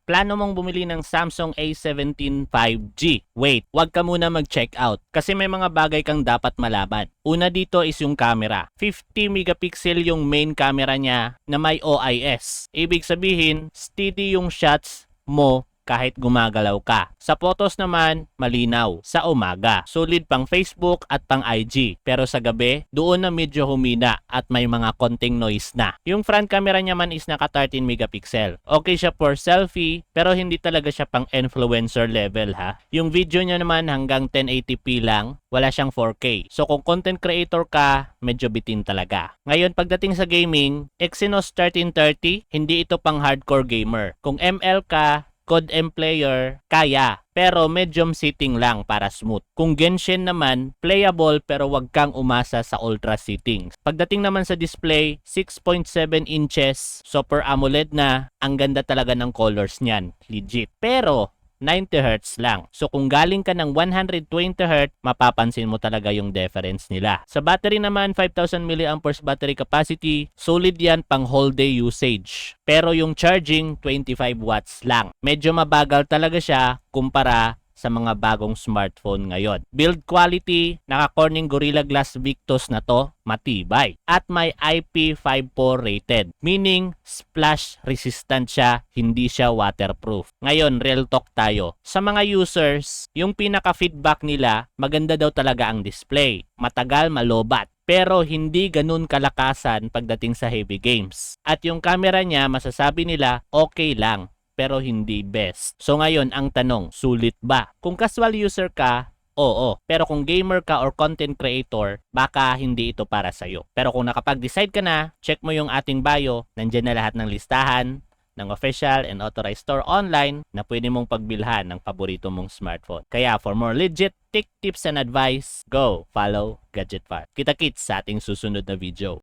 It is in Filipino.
plano mong bumili ng Samsung A17 5G. Wait, wag ka muna mag-check out kasi may mga bagay kang dapat malaman. Una dito is yung camera. 50 megapixel yung main camera niya na may OIS. Ibig sabihin, steady yung shots mo kahit gumagalaw ka. Sa photos naman, malinaw. Sa umaga, solid pang Facebook at pang IG. Pero sa gabi, doon na medyo humina at may mga konting noise na. Yung front camera niya man is naka 13 megapixel. Okay siya for selfie, pero hindi talaga siya pang influencer level ha. Yung video niya naman hanggang 1080p lang, wala siyang 4K. So kung content creator ka, medyo bitin talaga. Ngayon, pagdating sa gaming, Exynos 1330, hindi ito pang hardcore gamer. Kung ML ka, Code M player, kaya. Pero medium sitting lang para smooth. Kung Genshin naman, playable pero wag kang umasa sa ultra settings. Pagdating naman sa display, 6.7 inches, Super AMOLED na. Ang ganda talaga ng colors niyan. Legit. Pero 90Hz lang. So kung galing ka ng 120Hz, mapapansin mo talaga yung difference nila. Sa battery naman, 5,000 mAh battery capacity. Solid yan pang whole day usage. Pero yung charging, 25 watts lang. Medyo mabagal talaga siya kumpara sa mga bagong smartphone ngayon. Build quality, naka-Corning Gorilla Glass Victus na to, matibay. At may IP54 rated. Meaning, splash resistant siya, hindi siya waterproof. Ngayon, real talk tayo. Sa mga users, yung pinaka-feedback nila, maganda daw talaga ang display. Matagal, malobat. Pero hindi ganun kalakasan pagdating sa heavy games. At yung camera niya, masasabi nila, okay lang, pero hindi best. So ngayon, ang tanong, sulit ba? Kung casual user ka, oo. Pero kung gamer ka or content creator, baka hindi ito para sa'yo. Pero kung nakapag-decide ka na, check mo yung ating bio, nandyan na lahat ng listahan ng official and authorized store online na pwede mong pagbilhan ng paborito mong smartphone. Kaya for more legit tech tips and advice, go follow Gadget Fire. Kita-kits sa ating susunod na video.